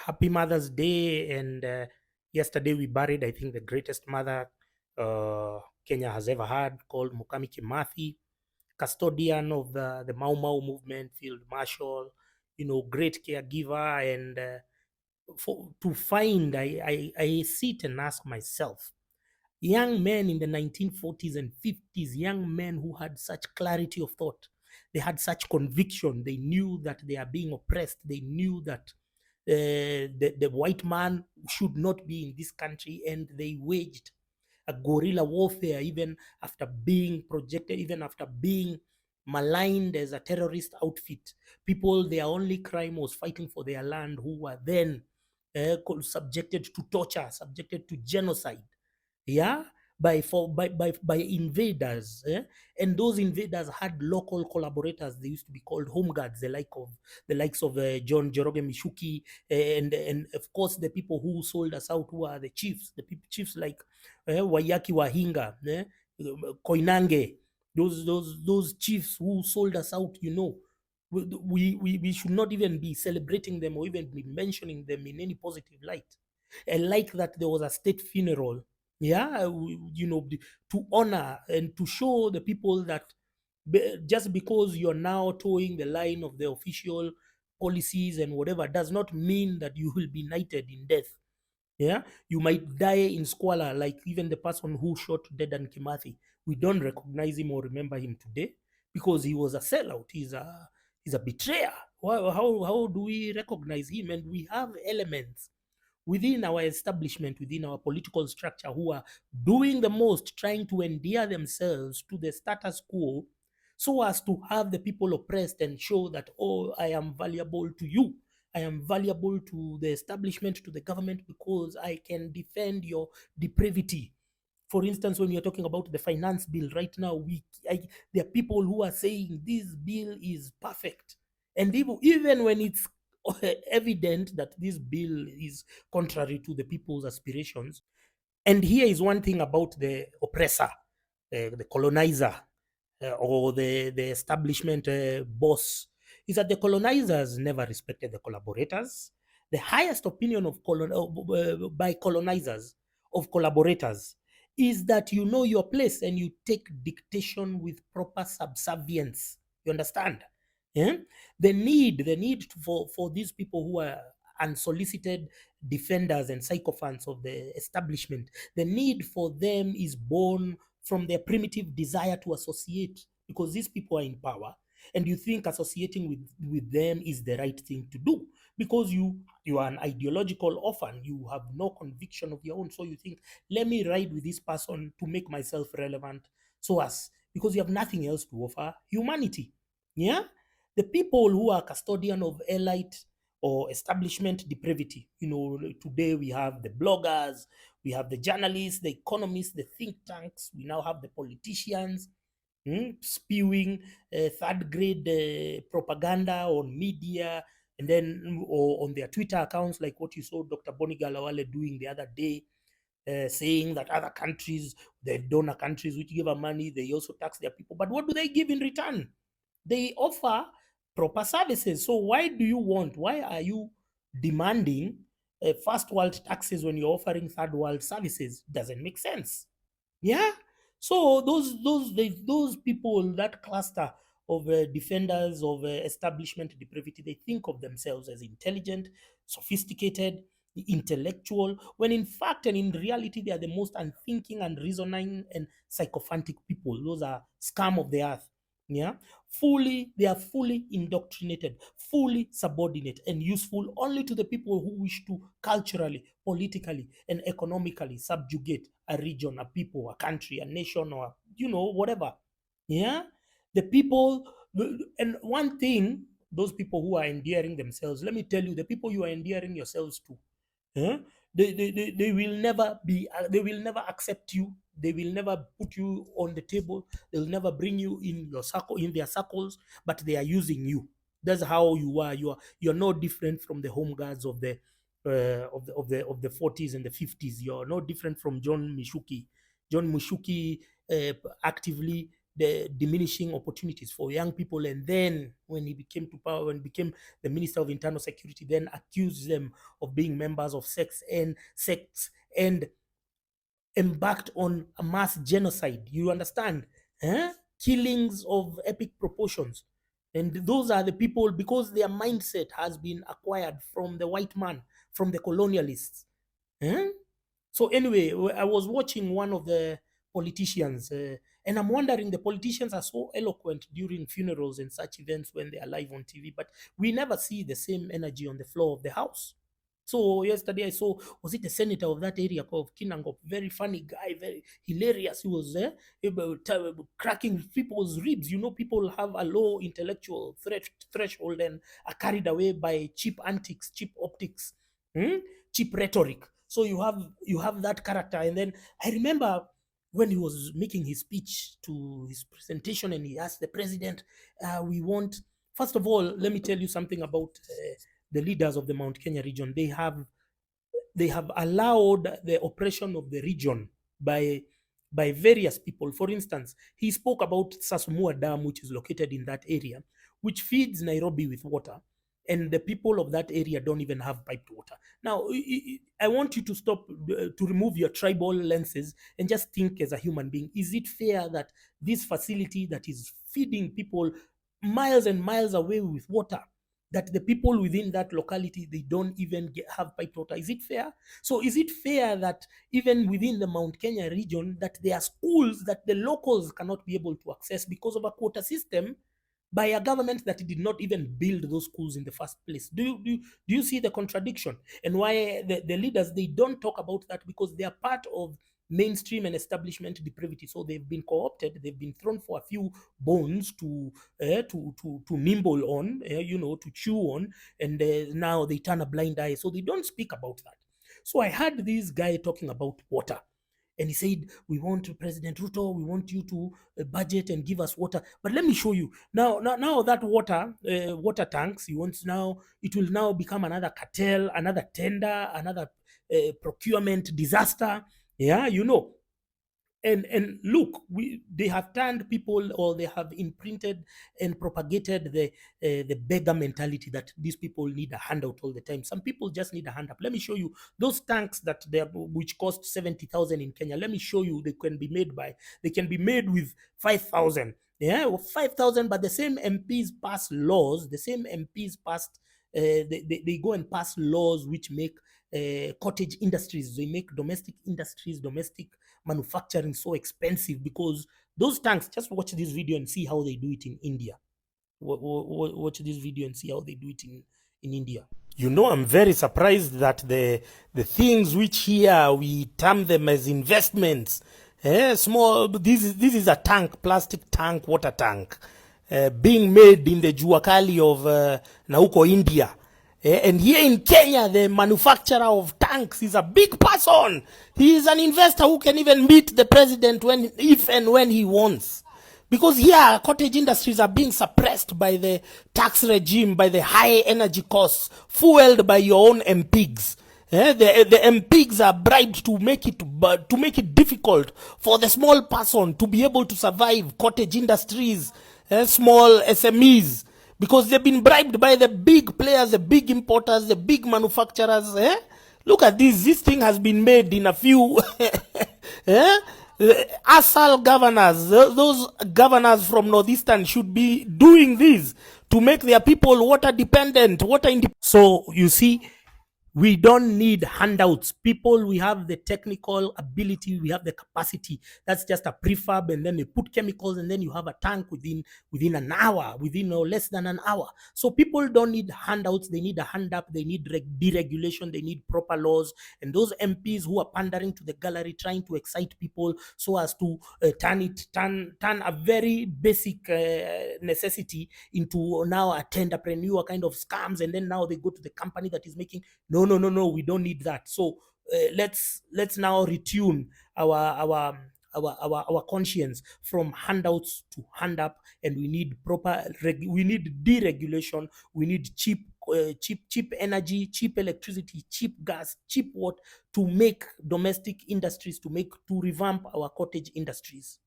Happy Mother's Day. And yesterday we buried, I think, the greatest mother Kenya has ever had, called Mukami Kimathi, custodian of the Mau Mau movement, field marshal, great caregiver. And to find, I sit and ask myself, young men in the 1940s and 50s, young men who had such clarity of thought, they had such conviction, they knew that they are being oppressed, they knew that the white man should not be in this country, and they waged a guerrilla warfare even after being projected, even after being maligned as a terrorist outfit. People, their only crime was fighting for their land, who were then subjected to torture, subjected to genocide, yeah, by invaders, and those invaders had local collaborators. They used to be called home guards, the likes of John Joroge Mishuki, and of course the people who sold us out, who are the chiefs, chiefs like Wayaki Wahinga, Koinange, those chiefs who sold us out. We should not even be celebrating them or even be mentioning them in any positive light. And like that, there was a state funeral, yeah, to honor and to show the people that just because you're now towing the line of the official policies and whatever does not mean that you will be knighted in death. Yeah, you might die in squalor, like even the person who shot Dedan Kimathi. We don't recognize him or remember him today because he was a sellout. He's a betrayer. How do we recognize him? And we have elements within our establishment, within our political structure, who are doing the most, trying to endear themselves to the status quo so as to have the people oppressed and show that, oh, I am valuable to you. I am valuable to the establishment, to the government, because I can defend your depravity. For instance, when you're talking about the finance bill right now, there are people who are saying this bill is perfect. And even when it's evident that this bill is contrary to the people's aspirations. And here is one thing about the oppressor, the colonizer, or the establishment boss, is that the colonizers never respected the collaborators. The highest opinion by colonizers of collaborators is that you know your place and you take dictation with proper subservience. You understand? Yeah? For these people who are unsolicited defenders and sycophants of the establishment, the need for them is born from their primitive desire to associate, because these people are in power, and you think associating with them is the right thing to do, because you are an ideological orphan, you have no conviction of your own, so you think, let me ride with this person to make myself relevant, so as because you have nothing else to offer humanity. Yeah, the people who are custodian of elite or establishment depravity. Today we have the bloggers, we have the journalists, the economists, the think tanks, we now have the politicians, spewing third grade propaganda on media, and then or on their Twitter accounts, like what you saw Dr. Boni Galawale doing the other day, saying that other countries, the donor countries which give her money, they also tax their people. But what do they give in return? They offer proper services. So why are you demanding first world taxes when you're offering third world services? Doesn't make sense. Yeah. So those people, that cluster of defenders of establishment depravity, they think of themselves as intelligent, sophisticated, intellectual, when in fact and in reality they are the most unthinking, unreasoning, and sycophantic people. Those are scum of the earth. Yeah, they are fully indoctrinated, fully subordinate, and useful only to the people who wish to culturally, politically, and economically subjugate a region, a people, a country, a nation, or whatever. Yeah, the people, and one thing, those people who are endearing themselves, let me tell you, the people you are endearing yourselves to, huh? They will never they will never accept you. They will never put you on the table. They'll never bring you in your circle, in their circles, but they are using you. That's how you are. You're no different from the home guards of the 40s and the 50s. You're no different from John Mishuki. John Mishuki actively the diminishing opportunities for young people. And then when he became to power, when he became the Minister of Internal Security, then accused them of being members of sects and embarked on a mass genocide. You understand? Eh? Killings of epic proportions. And those are the people, because their mindset has been acquired from the white man, from the colonialists. Eh? So anyway, I was watching one of the politicians, and I'm wondering, the politicians are so eloquent during funerals and such events when they are live on TV, but we never see the same energy on the floor of the house. So yesterday I saw, was it the senator of that area called Kinangop? Very funny guy, very hilarious. He was there cracking people's ribs. You know, people have a low intellectual threshold and are carried away by cheap antics, cheap optics, cheap rhetoric. So you have that character. And then I remember when he was making his speech to his presentation, and he asked the president, "We want, first of all, let me tell you something about the leaders of the Mount Kenya region. They have allowed the oppression of the region by various people. For instance, he spoke about Sasumua Dam, which is located in that area, which feeds Nairobi with water, and the people of that area don't even have piped water. Now, I want you to stop, to remove your tribal lenses and just think as a human being. Is it fair that this facility that is feeding people miles and miles away with water, that the people within that locality, they don't even have piped water? Is it fair? So is it fair that even within the Mount Kenya region, that there are schools that the locals cannot be able to access because of a quota system by a government that did not even build those schools in the first place? Do you see the contradiction? And why the leaders, they don't talk about that? Because they are part of mainstream and establishment depravity. So they've been co-opted, they've been thrown for a few bones to nimble on, to chew on, and now they turn a blind eye. So they don't speak about that. So I heard this guy talking about water, and he said, "We want President Ruto, we want you to budget and give us water." But let me show you now that water tanks, he wants, now it will now become another cartel, another tender, another procurement disaster. Yeah, and look, they have turned people, or they have imprinted and propagated the beggar mentality, that these people need a handout all the time. Some people just need a hand up. Let me show you those tanks which cost 70,000 in Kenya. Let me show you, they can be made with 5,000. Yeah, 5,000. But the same MPs pass laws, the same MPs passed, they go and pass laws which make cottage industries, they make domestic industries, domestic manufacturing so expensive, because those tanks, just watch this video and see how they do it in India. Watch this video and see how they do it in India. I'm very surprised that the things which here we term them as investments, small. This is a tank, plastic tank, water tank, being made in the Juakali of Nauko, India. And here in Kenya, the manufacturer of tanks is a big person. He is an investor who can even meet the president if and when he wants. Because here, cottage industries are being suppressed by the tax regime, by the high energy costs, fueled by your own MPs. The MPs are bribed to make it difficult for the small person to be able to survive. Cottage industries, small SMEs, because they've been bribed by the big players, the big importers, the big manufacturers. Look at this. This thing has been made in a few ASAL governors. Those governors from Northeastern should be doing this to make their people water dependent, water independent. So you see, we don't need handouts. People, we have the technical ability, we have the capacity. That's just a prefab, and then they put chemicals, and then you have a tank within an hour, within less than an hour. So people don't need handouts. They need a hand up. They need deregulation. They need proper laws. And those MPs who are pandering to the gallery, trying to excite people so as to turn a very basic necessity into now a tenderpreneur kind of scams, and then now they go to the company that is making. No, we don't need that. So let's now retune our conscience from handouts to hand up, and we need we need deregulation. We need cheap energy, cheap electricity, cheap gas, cheap water, to make domestic industries, to revamp our cottage industries.